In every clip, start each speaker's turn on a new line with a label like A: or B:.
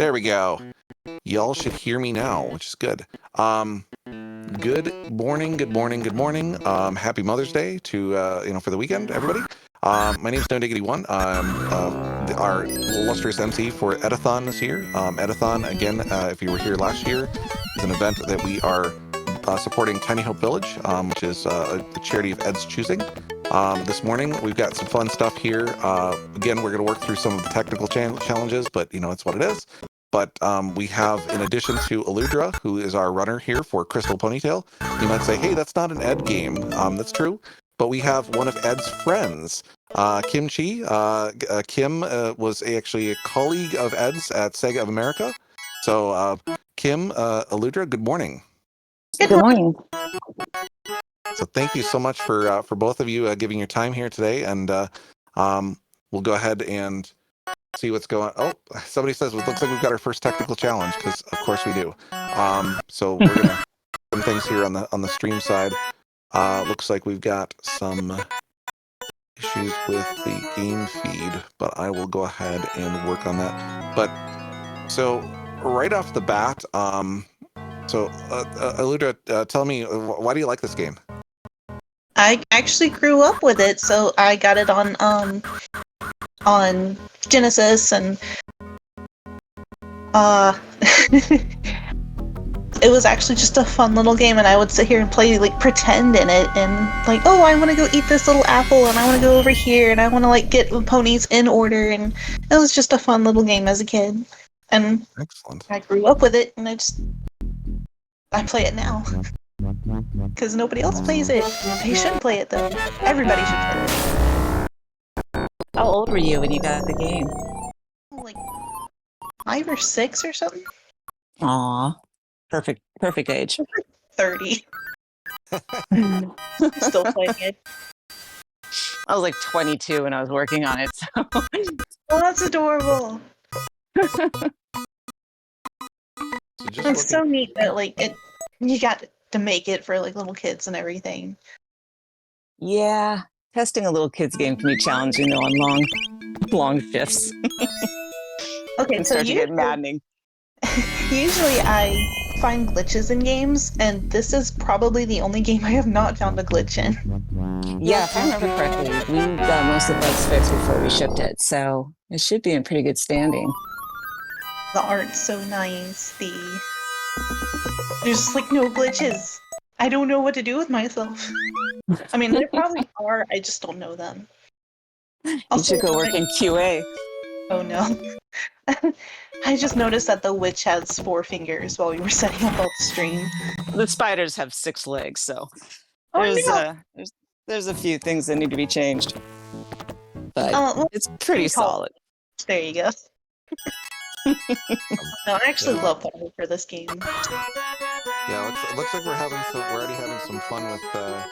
A: There we go. Y'all should hear me now, which is good. Good morning, good morning, good morning. Happy Mother's Day to for the weekend, everybody. My name is No Diggity One. Our illustrious MC for Ed-A-Thon this year. Ed-A-Thon, again, if you were here last year, is an event that we are supporting Tiny Hope Village, which is a charity of Ed's choosing. This morning, we've got some fun stuff here. Again, we're going to work through some of the technical challenges, but it's what it is. But we have, in addition to Aludra, who is our runner here for Crystal Ponytail, you might say, hey, that's not an Ed game. That's true. But we have one of Ed's friends, Kim Chi. Kim was actually a colleague of Ed's at Sega of America. So Kim, Aludra, good morning.
B: Good morning.
A: So thank you so much for both of you giving your time here today. And we'll go ahead and see what's going on. Oh, somebody says it looks like we've got our first technical challenge, because of course we do. So we're gonna some things here on the stream side. Looks like we've got some issues with the game feed, but I will go ahead and work on that. But so right off the bat, Aludra, tell me, why do you like this game?
B: I actually grew up with it, so I got it on Genesis, and it was actually just a fun little game, and I would sit here and play, like, pretend in it, and like, oh, I want to go eat this little apple, and I want to go over here, and I want to, like, get the ponies in order, and it was just a fun little game as a kid. And
A: Excellent.
B: I grew up with it, and I play it now. Because nobody else plays it. They should play it, though. Everybody should play it.
C: How old were you when you got the game?
B: Like 5 or 6 or something.
C: Aw, perfect age.
B: 30. Still playing it.
C: I was like 22 when I was working on it. So.
B: Oh, that's adorable. It's so neat that you got to make it for like little kids and everything.
C: Yeah, testing a little kids game can be challenging though on long shifts.
B: Okay,
C: it
B: so
C: starts to get maddening.
B: Usually I find glitches in games, and this is probably the only game I have not found a glitch in.
C: Yeah, if I remember correctly, we got most of the bugs fixed before we shipped it, so it should be in pretty good standing.
B: The art's so nice. There's just like no glitches. I don't know what to do with myself. I mean, there probably are. I just don't know them.
C: You should go work in QA.
B: Oh no. I just noticed that the witch has 4 fingers while we were setting up all the stream.
C: The spiders have 6 legs, so
B: no.
C: there's a few things that need to be changed. But it's pretty solid.
B: There you go. No, I actually love playing for this game.
A: Yeah, it looks like we're already having some fun with the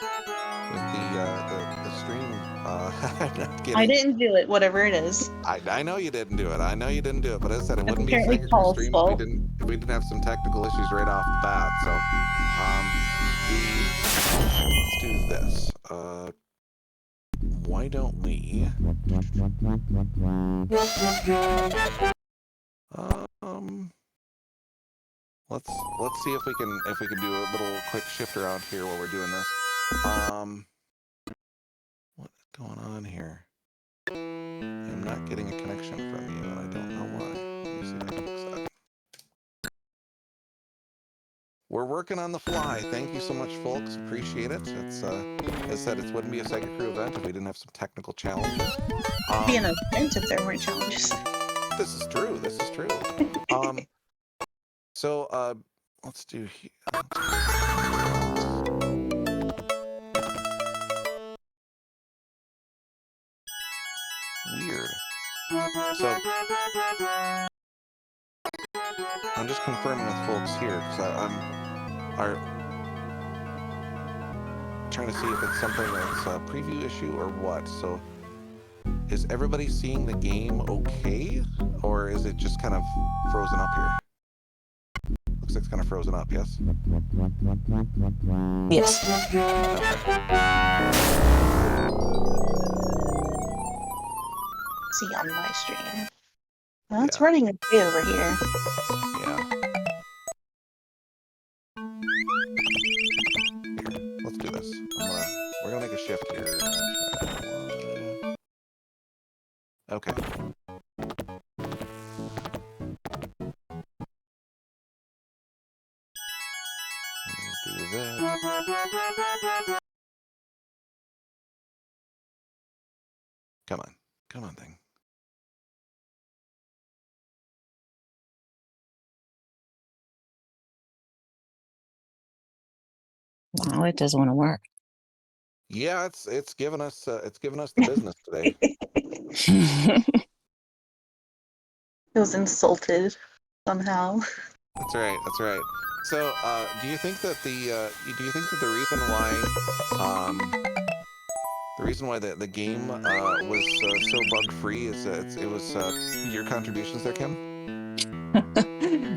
A: stream.
B: I didn't do it, whatever it is.
A: I know you didn't do it. But as I said, it wouldn't be a SegaCrew stream if we didn't have some technical issues right off the bat. So let's do this. Why don't we? Let's see if we can do a little quick shift around here while we're doing this. What is going on here? I'm not getting a connection from you, and I don't know why. Let me see if I can fix that. We're working on the fly. Thank you so much, folks. Appreciate it. It's as I said, it wouldn't be a SegaCrew event if we didn't have some technical challenges.
B: It'd be an event if there weren't challenges.
A: This is true. So let's do here. Weird. So I'm just confirming with folks here because I'm trying to see if it's something that's a preview issue or what. So is everybody seeing the game okay, or is it just kind of frozen up here? Looks like it's kind of frozen up, yes?
C: Yes.
B: See on my stream. Well, it's
A: Yeah.
B: running okay over here.
A: Yeah. Here, let's do this. We're gonna make a shift here. Okay. Do that. Come on, thing.
C: Wow, it doesn't want to work.
A: Yeah, it's given us the business today.
B: It was insulted somehow.
A: That's right. That's right. So, do you think that the reason why the game was so bug free is it was your contributions there, Kim?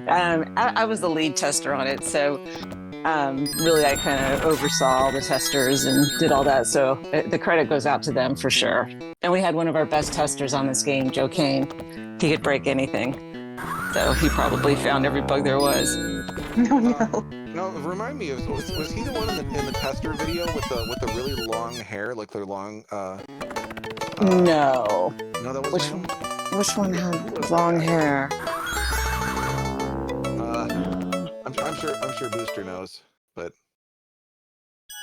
C: I was the lead tester on it, so really I kind of oversaw all the testers and did all that. So the credit goes out to them for sure. And we had one of our best testers on this game, Joe Kane. He could break anything, so he probably found every bug there was.
B: No, no.
A: No, remind me, was he the one in the tester video with the really long hair, like their long?
C: No.
A: No, that was him.
C: Which one had long hair?
A: I'm sure Booster knows, but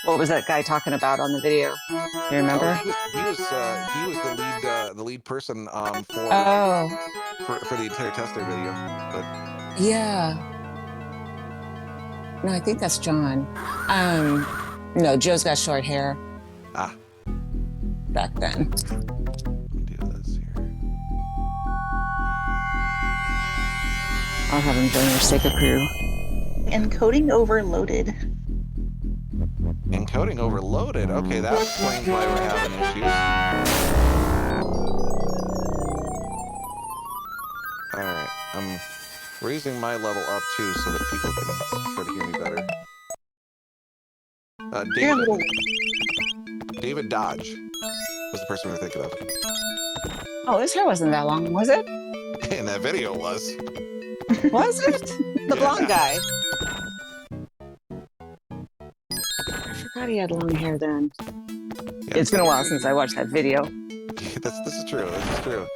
C: What was that guy talking about on the video? You remember?
A: he was the lead person
C: Oh,
A: for the entire tester video. But
C: yeah. No, I think that's John. No, Joe's got short hair.
A: Ah.
C: Back then.
A: Let me do this here.
C: I'll have him join your SegaCrew.
B: Encoding overloaded.
A: Encoding overloaded. Okay, that explains why we're having issues. All right, I'm raising my level up too so that people can try to hear me better.
B: You're a little...
A: David Dodge was the person we were thinking of.
C: Oh, his hair wasn't that long, was it?
A: In that video was.
C: Was it? The blonde guy. I forgot he had long hair then.
A: Yeah,
C: It's been a while since I watched that video.
A: This is true. This is true.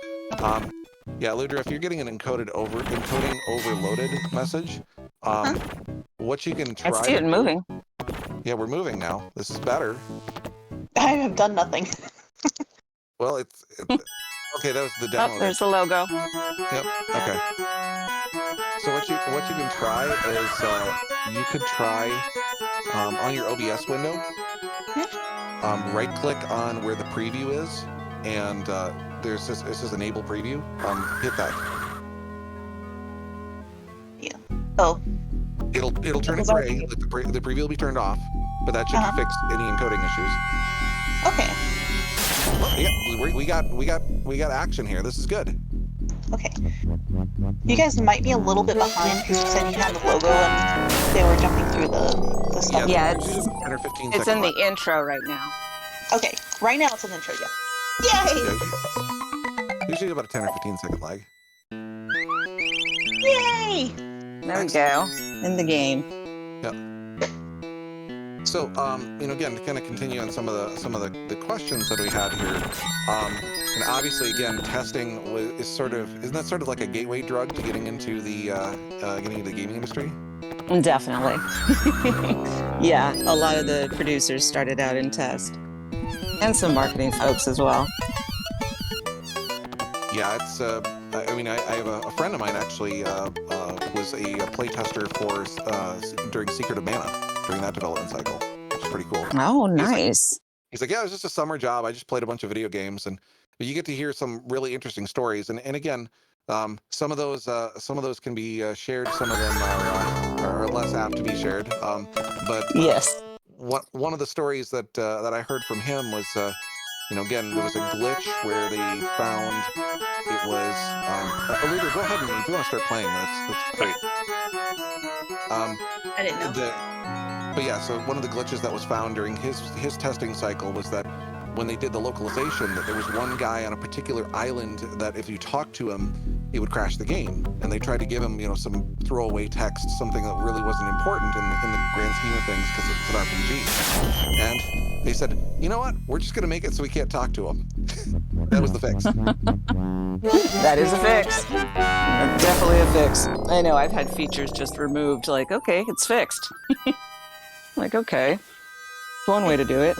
A: Yeah, Ludra, if you're getting an encoding overloaded message, what you can try.
C: I see it moving.
A: Yeah, we're moving now. This is better.
B: I have done nothing.
A: Well, it's okay. That was the demo.
C: Oh, there's the logo.
A: Yep. Okay. So what you can try is you could try on your OBS window, right click on where the preview is, and this is enable preview. Hit that.
B: Yeah. Oh.
A: It'll turn gray. Like the preview will be turned off, but that should fix any encoding issues.
B: Okay.
A: Well, yeah, we got action here. This is good.
B: Okay. You guys might be a little bit behind because you said you had the logo and they were jumping through the stuff.
C: Yeah,
A: it's 10 or 15
C: it's
A: second
C: in
A: lag.
C: the intro right now.
B: Okay. Right now it's an intro, yeah. Yay!
A: Usually about a 10 or 15 second lag.
B: Yay!
C: There we go. In the game.
A: Yep. So, again, to kind of continue on some of the questions that we had here, and obviously, again, testing isn't that sort of like a gateway drug to getting into the gaming industry?
C: Definitely. Yeah, a lot of the producers started out in test, and some marketing folks as well.
A: Yeah, it's. I have a friend of mine actually was a play tester for during Secret of Mana during that development cycle, which is pretty cool.
C: Oh, nice.
A: He's like, yeah, it was just a summer job. I just played a bunch of video games, but you get to hear some really interesting stories. And again, some of those can be shared. Some of them are less apt to be shared. But
C: Yes.
A: One of the stories that I heard from him was, again, there was a glitch where they found it was. Aludra, go ahead and if you want to start playing, that's great.
B: I didn't know.
A: But yeah, so one of the glitches that was found during his testing cycle was that when they did the localization, that there was one guy on a particular island that if you talked to him, he would crash the game. And they tried to give him, some throwaway text, something that really wasn't important in the grand scheme of things because it was an RPG. And they said, you know what? We're just going to make it so we can't talk to him. That was the fix.
C: That is a fix. Definitely a fix. I know, I've had features just removed, like, okay, it's fixed. Like, okay. It's one way to do it.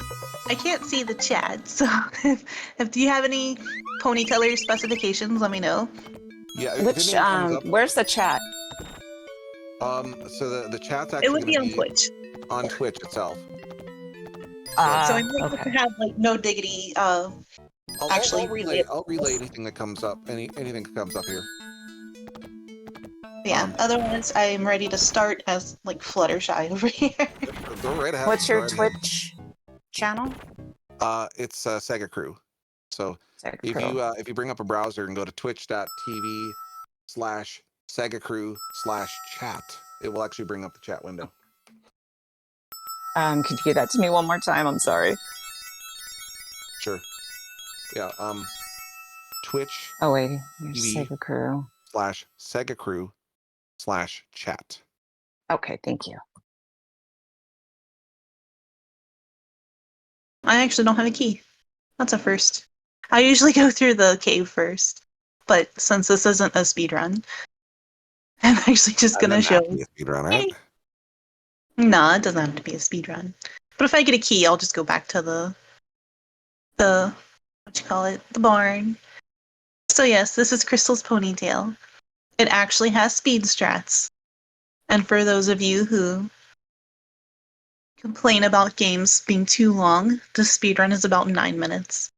B: I can't see the chat, so if do you have any pony color specifications, let me know.
A: Yeah.
C: Which, where's the chat?
A: So the chat's actually
B: It would be
A: gonna
B: on Twitch.
A: On Twitch itself.
B: So I'm going
C: okay.
B: to have like no diggity.
A: I'll relay
B: yeah.
A: anything that comes up. Anything that comes up here.
B: Yeah. Otherwise, I'm ready to start as like Fluttershy over here.
A: Go right ahead.
C: What's your Twitch channel?
A: It's SegaCrew. So
C: SegaCrew.
A: if you bring up a browser and go to twitch.tv/SegaCrew/chat, it will actually bring up the chat window.
C: Could you give that to me one more time? I'm sorry.
A: Sure. Yeah. Twitch.
C: Oh wait, here's
A: TV.
C: SegaCrew.
A: /SegaCrew/chat.
C: Okay, thank you.
B: I actually don't have a key. That's a first. I usually go through the cave first, but since this isn't a speed run, I'm actually just gonna show.
A: Speed run, right?
B: Nah, it doesn't have to be a speed run. But if I get a key, I'll just go back to the the barn. So yes, this is Crystal's ponytail. It actually has speed strats. And for those of you who complain about games being too long, the speedrun is about 9 minutes.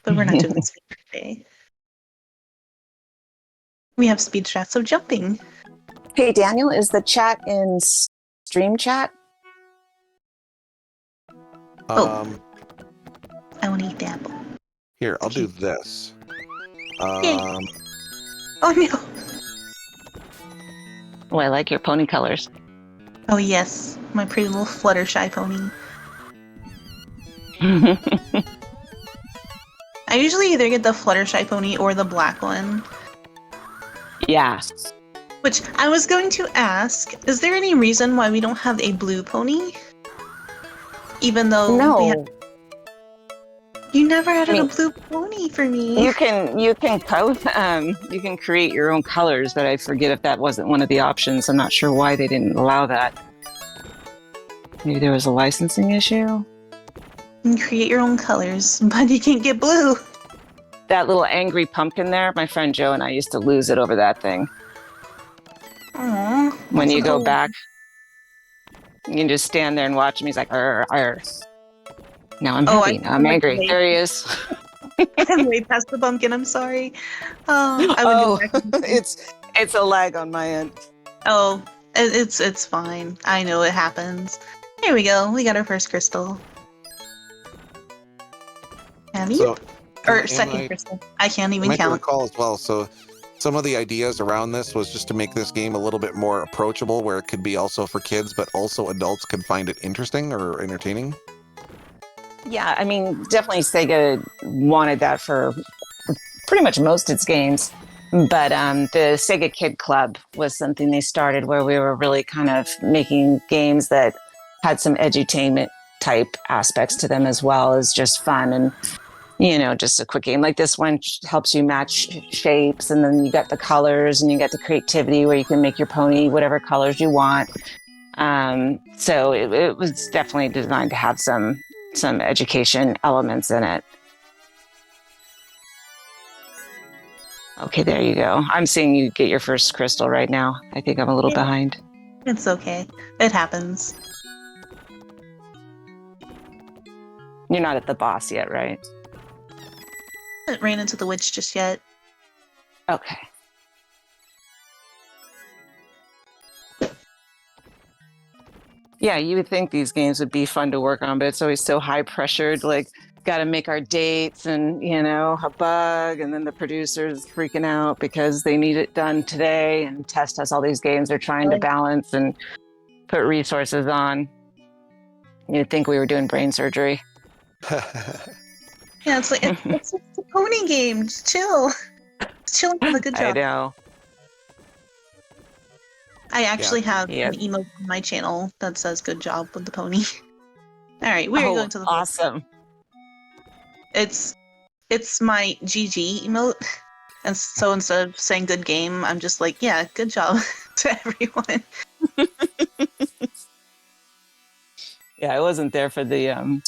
B: But we're not doing this today. We have speed strats of jumping.
C: Hey, Daniel, is the chat in stream chat?
B: I want to eat the apple.
A: Here, I'll do this.
B: Oh no!
C: Oh, I like your pony colors.
B: Oh yes, my pretty little Fluttershy pony. I usually either get the Fluttershy pony or the black one.
C: Yeah.
B: Which I was going to ask, is there any reason why we don't have a blue pony? Even though you never added a blue pony for me.
C: You can you can create your own colors, but I forget if that wasn't one of the options. I'm not sure why they didn't allow that. Maybe there was a licensing issue.
B: You can create your own colors, but you can't get blue.
C: That little angry pumpkin there, my friend Joe and I used to lose it over that thing.
B: Aww.
C: When you go back, you can just stand there and watch him. He's like, arr, arr. Now I'm happy. Now I'm angry. There he is.
B: I'm way past the pumpkin. I'm sorry.
C: It's a lag on my end.
B: Oh, it's fine. I know it happens. Here we go. We got our first crystal. Have you? Second crystal. I can't even count.
A: Recall as well. So some of the ideas around this was just to make this game a little bit more approachable, where it could be also for kids, but also adults could find it interesting or entertaining.
C: Yeah, I mean, definitely Sega wanted that for pretty much most of its games. But the Sega Kid Club was something they started where we were really kind of making games that had some edutainment type aspects to them as well as just fun and, just a quick game. Like this one helps you match shapes, and then you got the colors and you got the creativity where you can make your pony whatever colors you want. So it was definitely designed to have some education elements in it. Okay, there you go. I'm seeing you get your first crystal right now. I think I'm a little behind.
B: It's okay. It happens.
C: You're not at the boss yet, right?
B: I haven't ran into the witch just yet.
C: Okay. Yeah, you would think these games would be fun to work on, but it's always so high pressured. Like, got to make our dates and, a bug. And then the producer's freaking out because they need it done today. And Test has all these games they're trying to balance and put resources on. You'd think we were doing brain surgery.
B: Yeah, it's like, it's a pony game. Just chill. Just chilling with a good
C: I
B: job.
C: know.
B: I actually have
C: Yeah.
B: an emote on my channel that says "Good job" with the pony. All right, we are going to the
C: awesome.
B: It's my GG emote, and so instead of saying "good game," I'm just like, "Yeah, good job" to everyone.
C: Yeah, I wasn't there for the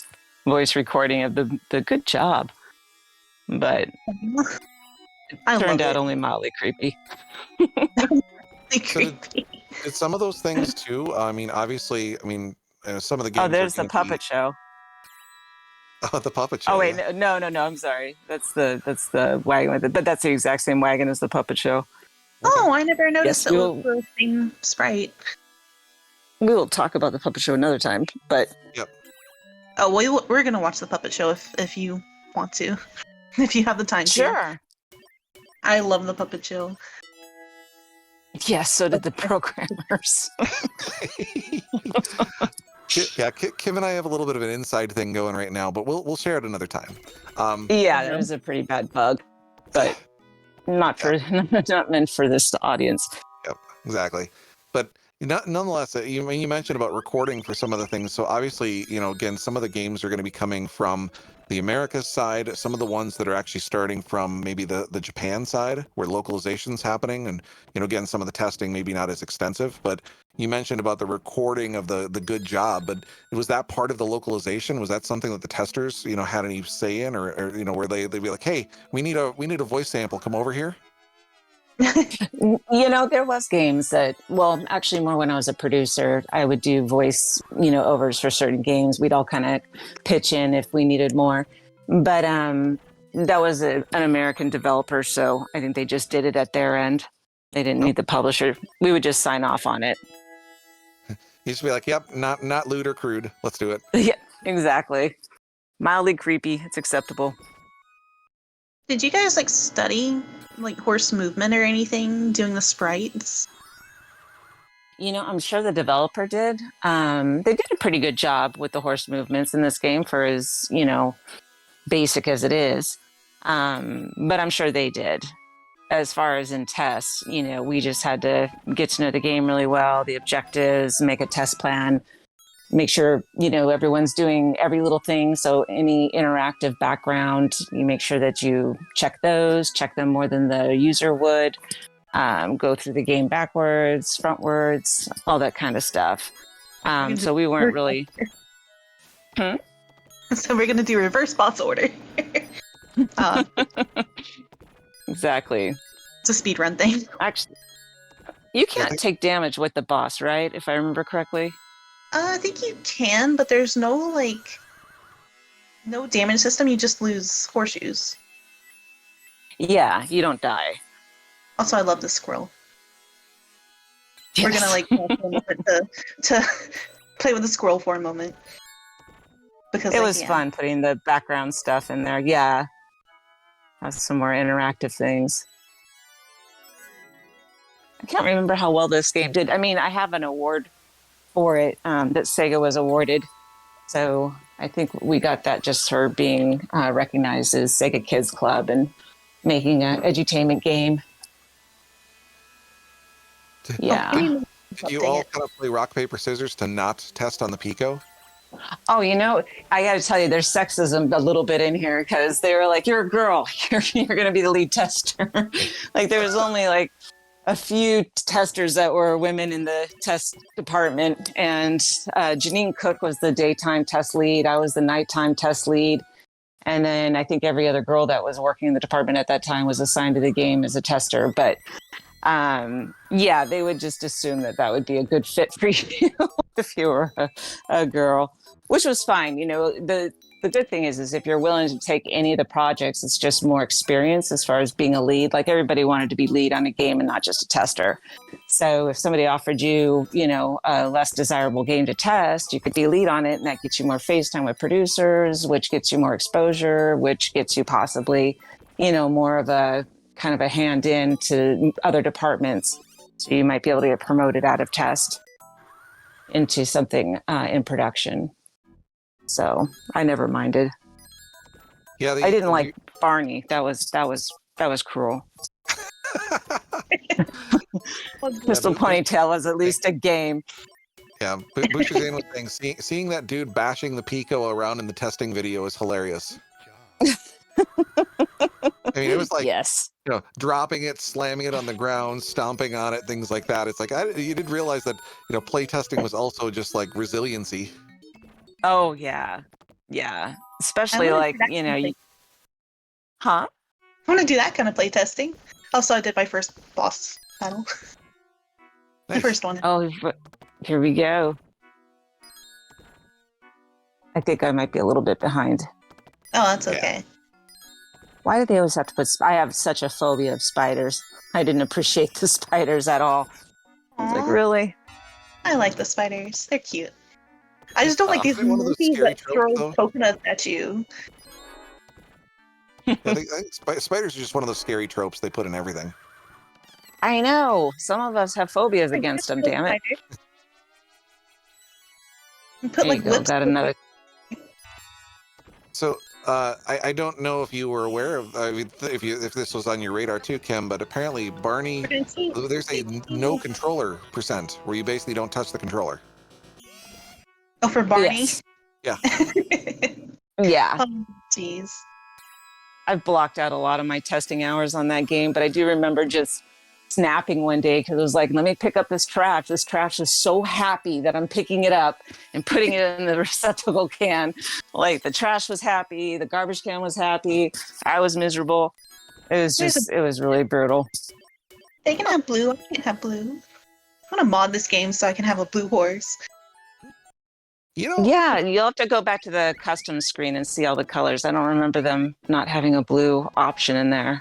C: voice recording of the good job, but
B: I
C: turned
B: love
C: out
B: it.
C: only mildly creepy.
A: So
B: Creepy.
A: did some of those things too? I mean, obviously, some of the
C: Oh,
A: games are
C: there's the
A: going to be
C: puppet show.
A: the puppet
C: Oh
A: show.
C: wait,
A: Yeah.
C: no. I'm sorry. That's the wagon with it, but that's the exact same wagon as the puppet show.
A: Okay.
B: Oh, I never noticed
C: Yes,
B: it was the same sprite.
C: we will talk about the puppet show another time. But
A: Yep.
B: Oh, we're gonna watch the puppet show if you want to, if you have the time to.
C: sure.
B: I love the puppet show.
C: Yes, so did the programmers.
A: Yeah, Kim and I have a little bit of an inside thing going right now, but we'll share it another time.
C: Yeah, there was a pretty bad bug, but not for not meant for this audience.
A: Yep, exactly. But nonetheless, you mentioned about recording for some of the things. So obviously, again, some of the games are going to be coming from the Americas side. Some of the ones that are actually starting from maybe the Japan side, where localization's happening, and again, some of the testing maybe not as extensive. But you mentioned about the recording of the good job. But was that part of the localization? Was that something that the testers had any say in, or where they'd be like, hey, we need a voice sample, come over here?
C: There was games that, well, actually more when I was a producer, I would do voice, overs for certain games. We'd all kind of pitch in if we needed more. But that was an American developer, so I think they just did it at their end. They didn't need the publisher. We would just sign off on it.
A: You just be like, yep, not lewd or crude. Let's do it.
C: Yeah, exactly. Mildly creepy. It's acceptable.
B: Did you guys study horse movement or anything doing the sprites?
C: I'm sure the developer did. They did a pretty good job with the horse movements in this game for as, basic as it is. But I'm sure they did. As far as in tests, we just had to get to know the game really well, the objectives, make a test plan, make sure, everyone's doing every little thing. So any interactive background, you make sure that you check them more than the user would. Go through the game backwards, frontwards, all that kind of stuff. So we weren't really.
B: So we're gonna do reverse boss order.
C: Exactly.
B: It's a speedrun thing.
C: Actually, you can't take damage with the boss, right? If I remember correctly.
B: I think you can, but there's no no damage system. You just lose horseshoes.
C: Yeah, you don't die.
B: Also, I love the squirrel.
C: Yes.
B: We're gonna to play with the squirrel for a moment because
C: it was fun putting the background stuff in there. Yeah, has some more interactive things. I can't remember how well this game did. I mean, I have an award for it that Sega was awarded, so I think we got that just for being recognized as Sega Kids Club and making an edutainment game. Yeah.
A: Did you all kind of play rock, paper, scissors to not test on the Pico?
C: Oh, I got to tell you, there's sexism a little bit in here because they were like, you're a girl, you're going to be the lead tester. There was only a few testers that were women in the test department. And Janine Cook was the daytime test lead. I was the nighttime test lead. And then I think every other girl that was working in the department at that time was assigned to the game as a tester. But yeah, they would just assume that would be a good fit for you if you were a girl, which was fine. The good thing is if you're willing to take any of the projects, it's just more experience as far as being a lead. Everybody wanted to be lead on a game and not just a tester. So if somebody offered you, a less desirable game to test, you could be lead on it, and that gets you more face time with producers, which gets you more exposure, which gets you possibly, more of a kind of a hand in to other departments. So you might be able to get promoted out of test into something in production. So I never minded.
A: Yeah,
C: I didn't like Barney. That was cruel. Crystal Ponytail was at least a game.
A: Yeah, Butcher Zane was saying, seeing that dude bashing the Pico around in the testing video is hilarious. I mean, it was like,
C: Yes.
A: dropping it, slamming it on the ground, stomping on it, things like that. It's like, you didn't realize that, play testing was also just like resiliency.
C: Oh, yeah. Yeah. Especially like, huh?
B: I want to do that kind of playtesting. Also, I did my first boss battle.
A: Nice.
B: The first one.
C: Oh, here we go. I think I might be a little bit behind.
B: Oh, that's okay.
C: Why do they always have to put... I have such a phobia of spiders. I didn't appreciate the spiders at all. I was like, really?
B: I like the spiders. They're cute. I just don't like these
A: one of those
B: movies
A: scary
B: that throw
A: tropes, though.
B: coconuts at you.
A: I think spiders are just one of those scary tropes they put in everything.
C: I know. Some of us have phobias against them, damn it.
B: Put
C: There
B: like
C: you go.
B: lips.
C: Got another...
A: So, I don't know if you were aware of, if this was on your radar too, Kim, but apparently Barney, there's a no controller percent where you basically don't touch the controller.
B: Oh, for Barney?
C: Yes.
A: Yeah.
C: Yeah.
B: Oh, jeez.
C: I've blocked out a lot of my testing hours on that game, but I do remember just snapping one day because it was like, let me pick up this trash. This trash is so happy that I'm picking it up and putting it in the receptacle can. Like the trash was happy, the garbage can was happy, I was miserable. It was really brutal.
B: They can have blue. I can't have blue. I want to mod this game so I can have a blue horse.
C: Yeah, you'll have to go back to the custom screen and see all the colors. I don't remember them not having a blue option in there.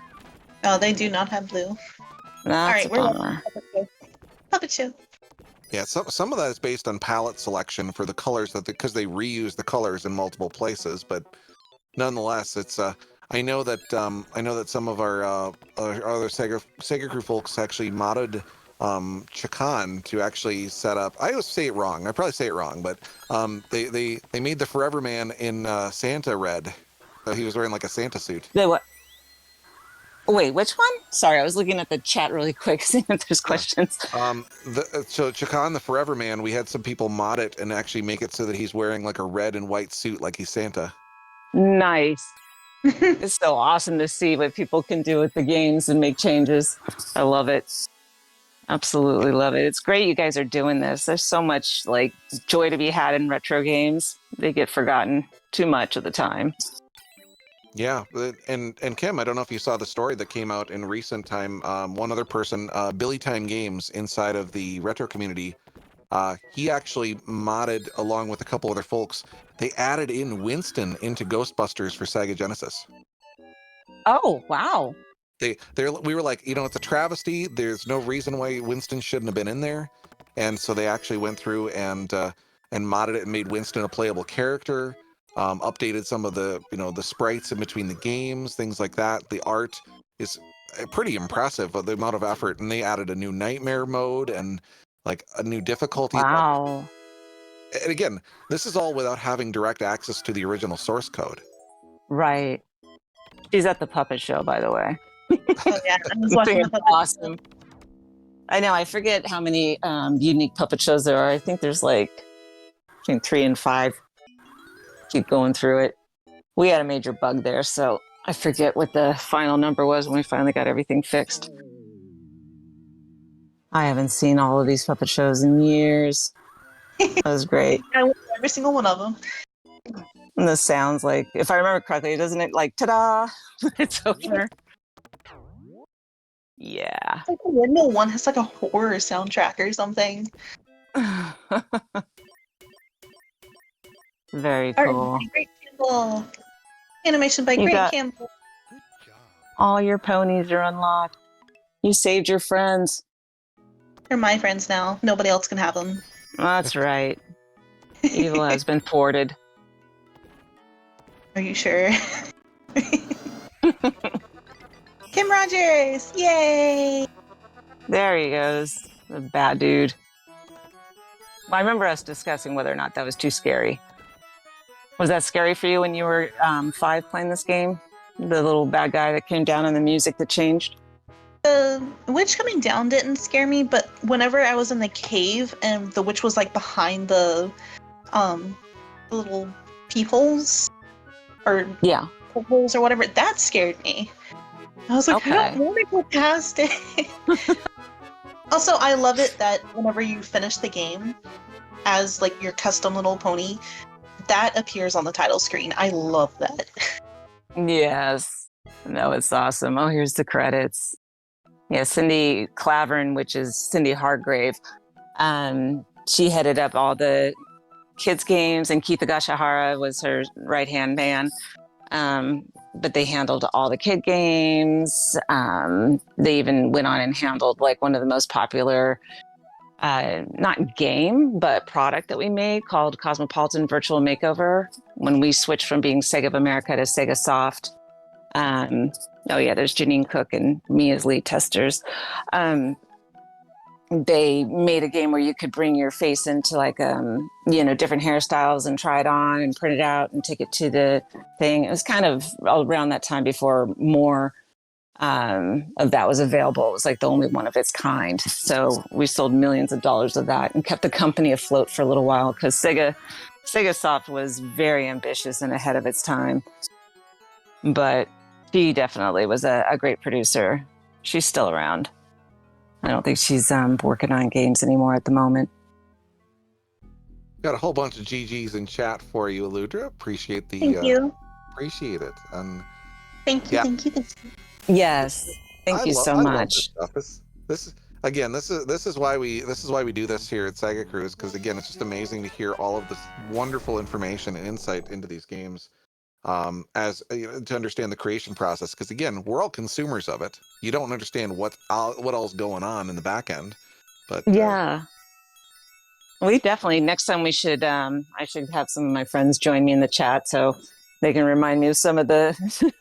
B: Oh, they do not have blue.
C: That's
B: All right,
C: a bummer.
B: Puppet show.
A: Yeah, some of that is based on palette selection for the colors because they reuse the colors in multiple places. But nonetheless, it's I know that some of our other SegaCrew folks actually modded Chakan to actually set up. I always say it wrong. I probably say it wrong, but they made the Forever Man in Santa red. So he was wearing like a Santa suit.
C: They what? Wait, which one? Sorry, I was looking at the chat really quick, seeing if there's questions.
A: So Chakan the Forever Man, we had some people mod it and actually make it so that he's wearing like a red and white suit like he's Santa.
C: Nice. It's so awesome to see what people can do with the games and make changes. I love it. Absolutely love it. It's great you guys are doing this. There's so much like joy to be had in retro games. They get forgotten too much of the time.
A: Yeah, and Kim, I don't know if you saw the story that came out in recent time. One other person, Billy Time Games, inside of the retro community, he actually modded along with a couple other folks. They added in Winston into Ghostbusters for Sega Genesis.
C: Oh, wow.
A: We were like, it's a travesty. There's no reason why Winston shouldn't have been in there, and so they actually went through and modded it and made Winston a playable character. Updated some of the the sprites in between the games, things like that. The art is pretty impressive, the amount of effort, and they added a new nightmare mode and like a new difficulty.
C: Wow.
A: And again, this is all without having direct access to the original source code.
C: Right. She's at the puppet show, by the way.
B: Oh yeah, I was watching the puppet
C: awesome. I know. I forget how many unique puppet shows there are. I think there's like between 3 and 5. Keep going through it. We had a major bug there, so I forget what the final number was when we finally got everything fixed. I haven't seen all of these puppet shows in years. That was great.
B: I went to every single one of them.
C: And the sounds like, if I remember correctly, doesn't it like ta-da? It's over. Yeah.
B: Like the windmill one has like a horror soundtrack or something.
C: Very
B: Art
C: cool.
B: by Great Campbell. Animation by
C: You
B: Great
C: got-
B: Campbell.
C: All your ponies are unlocked. You saved your friends.
B: They're my friends now. Nobody else can have them.
C: That's right. Evil has been thwarted.
B: Are you sure? Kim Rogers! Yay!
C: There he goes. The bad dude. I remember us discussing whether or not that was too scary. Was that scary for you when you were 5 playing this game? The little bad guy that came down and the music that changed?
B: The witch coming down didn't scare me, but whenever I was in the cave and the witch was like behind the little peepholes or
C: Yeah.
B: holes or whatever, that scared me. I was like, I don't
C: Okay.
B: want to go past it. Also, I love it that whenever you finish the game as like your custom little pony, that appears on the title screen. I love that.
C: Yes. No, it's awesome. Oh, here's the credits. Yeah, Cindy Clavern, which is Cindy Hargrave. She headed up all the kids games, and Keith Agashihara was her right-hand man. But they handled all the kid games. They even went on and handled like one of the most popular, not game, but product that we made called Cosmopolitan Virtual Makeover when we switched from being Sega of America to Sega Soft. Oh yeah, there's Janine Cook and me as lead testers. They made a game where you could bring your face into like different hairstyles and try it on and print it out and take it to the thing. It was kind of around that time before more of that was available. It was like the only one of its kind. So we sold millions of dollars of that and kept the company afloat for a little while because Sega Soft was very ambitious and ahead of its time. But she definitely was a great producer. She's still around. I don't think she's working on games anymore at the moment.
A: Got a whole bunch of GGs in chat for you, Aludra. Appreciate the.
B: Thank you.
A: Appreciate it. And
B: Thank you.
A: yeah.
B: Thank you.
C: Yes, thank you so
A: I
C: much.
A: love this stuff. This is why we do this here at SegaCrew, is because again, it's just amazing to hear all of this wonderful information and insight into these games. As to understand the creation process, because again, we're all consumers of it. You don't understand what all's going on in the back end, but
C: yeah, we definitely next time we should. I should have some of my friends join me in the chat so they can remind me of some of the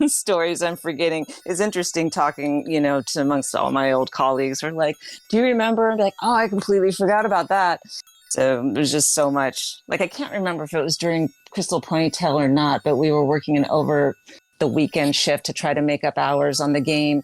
C: stories I'm forgetting. It's interesting talking, to amongst all my old colleagues. We're like, "Do you remember?" I'm like, "Oh, I completely forgot about that." So there's just so much. Like, I can't remember if it was during Crystal Ponytail or not, but we were working over the weekend shift to try to make up hours on the game.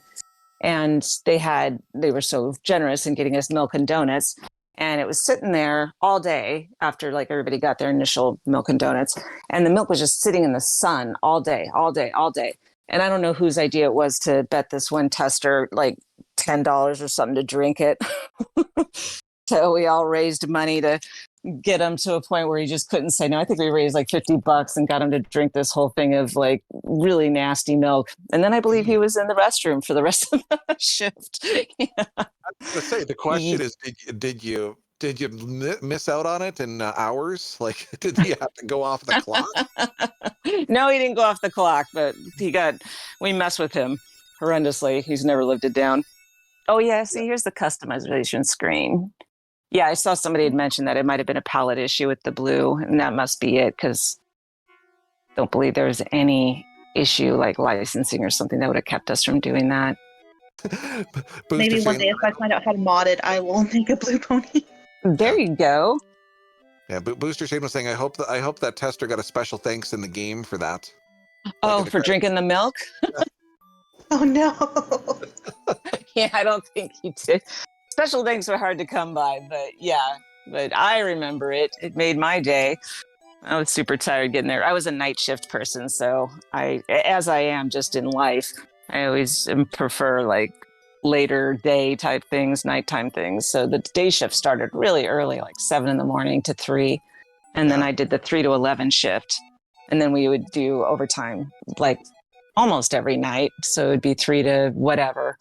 C: And they were so generous in getting us milk and donuts. And it was sitting there all day after like everybody got their initial milk and donuts. And the milk was just sitting in the sun all day. And I don't know whose idea it was to bet this one tester like $10 or something to drink it. So we all raised money to get him to a point where he just couldn't say no. I think we raised like $50 and got him to drink this whole thing of like really nasty milk. And then I believe he was in the restroom for the rest of the shift. Yeah.
A: I was gonna say, the question is, did you miss out on it in hours? Like, did he have to go off the clock?
C: No, he didn't go off the clock, but we messed with him horrendously. He's never lived it down. Oh yeah, see, here's the customization screen. Yeah, I saw somebody had mentioned that it might have been a palette issue with the blue, and that must be it, because I don't believe there was any issue like licensing or something that would have kept us from doing that.
B: Maybe one day if I find out how to mod it, I will make a blue pony.
C: There you go.
A: Yeah, Booster Shane was saying, I hope that tester got a special thanks in the game for that.
C: Oh, for drinking the milk?
B: Oh no.
C: Yeah, I don't think he did. Special thanks were hard to come by, but I remember it. It made my day. I was super tired getting there. I was a night shift person, so as I am just in life, I always prefer like later day type things, nighttime things. So the day shift started really early, like 7 a.m. to 3. And then I did the 3 to 11 shift. And then we would do overtime like almost every night. So it'd be 3 to whatever,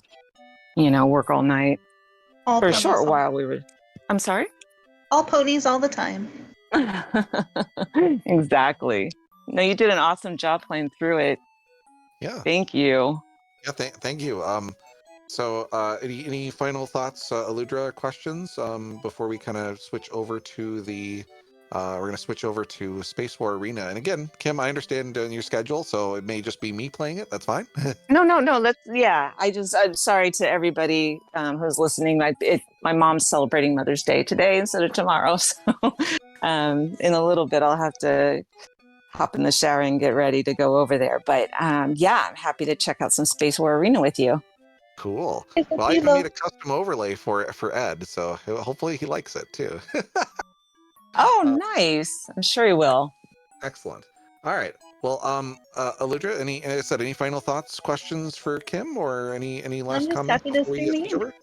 C: work all night. For a short while I'm sorry?
B: All ponies all the time.
C: Exactly. No, you did an awesome job playing through it.
A: Yeah.
C: Thank you.
A: Yeah, thank you. So any final thoughts, Aludra, questions before we kind of switch over to the we're going to switch over to Space War Arena. And again, Kim, I understand your schedule, so it may just be me playing it. That's fine.
C: No. I'm sorry to everybody who's listening. My mom's celebrating Mother's Day today instead of tomorrow. So in a little bit, I'll have to hop in the shower and get ready to go over there. But I'm happy to check out some Space War Arena with you.
A: Cool.
B: It's
A: Well, I
B: you
A: even
B: though.
A: made a custom overlay for Ed, so hopefully he likes it too.
C: Oh,
A: Uh,
C: nice. I'm sure he will.
A: Excellent. All right. Well, Aludra, any final thoughts, questions for Kim, or any
B: I'm
A: last
B: just
A: comments
B: happy to
A: before
B: see
A: we switch
B: you.
A: over?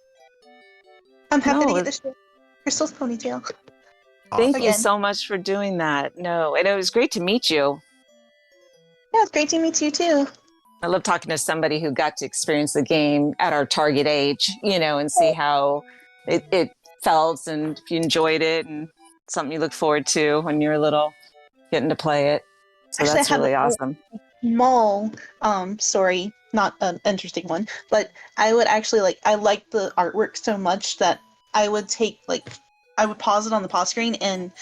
B: I'm happy to
C: No,
B: get to share Crystal's ponytail
C: thank you
A: Awesome.
B: again.
C: so much for doing that. No, and it was great to meet you.
B: Yeah, it's great to meet you too.
C: I love talking to somebody who got to experience the game at our target age, and see how it felt and if you enjoyed it and something you look forward to when you're little, getting to play it. So
B: Actually, I
C: that's
B: have
C: really
B: a
C: awesome.
B: small story, not an interesting one, but I would actually I like the artwork so much that I would I would pause it on the pause screen and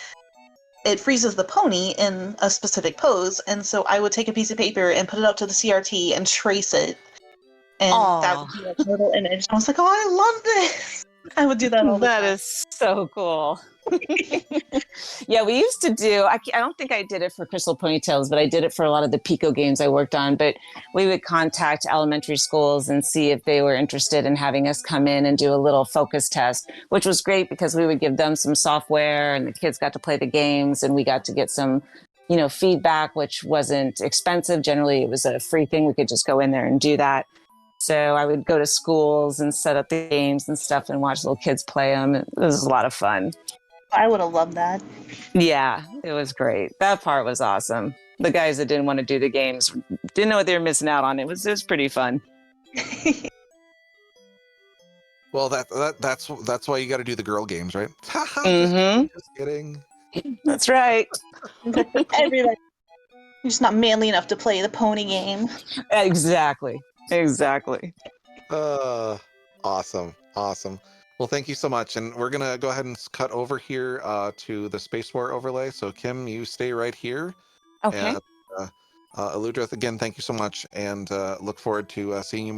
B: it freezes the pony in a specific pose, and so I would take a piece of paper and put it up to the CRT and trace it, and that
C: Oh,
B: would be a total image. I was like, oh, I love this. I would do that all the
C: that
B: time.
C: is so cool. Yeah, we used to do, I don't think I did it for Crystal Ponytails, but I did it for a lot of the Pico games I worked on. But we would contact elementary schools and see if they were interested in having us come in and do a little focus test, which was great because we would give them some software and the kids got to play the games and we got to get some, feedback, which wasn't expensive. Generally, it was a free thing. We could just go in there and do that. So I would go to schools and set up the games and stuff and watch little kids play them. It was a lot of fun.
B: I would have loved that.
C: Yeah, it was great. That part was awesome. The guys that didn't want to do the games didn't know what they were missing out on. It was pretty fun.
A: Well, that's why you got to do the girl games, right? Haha, just
C: Mm-hmm.
A: kidding, just kidding.
C: That's right.
B: Good for everybody. You're just not manly enough to play the pony game.
C: Exactly. Exactly.
A: Uh, awesome. Well, thank you so much, and we're gonna go ahead and cut over here to the Space War overlay. So, Kim, you stay right here,
C: Okay.
A: and Eludra, again, thank you so much, and look forward to seeing you more.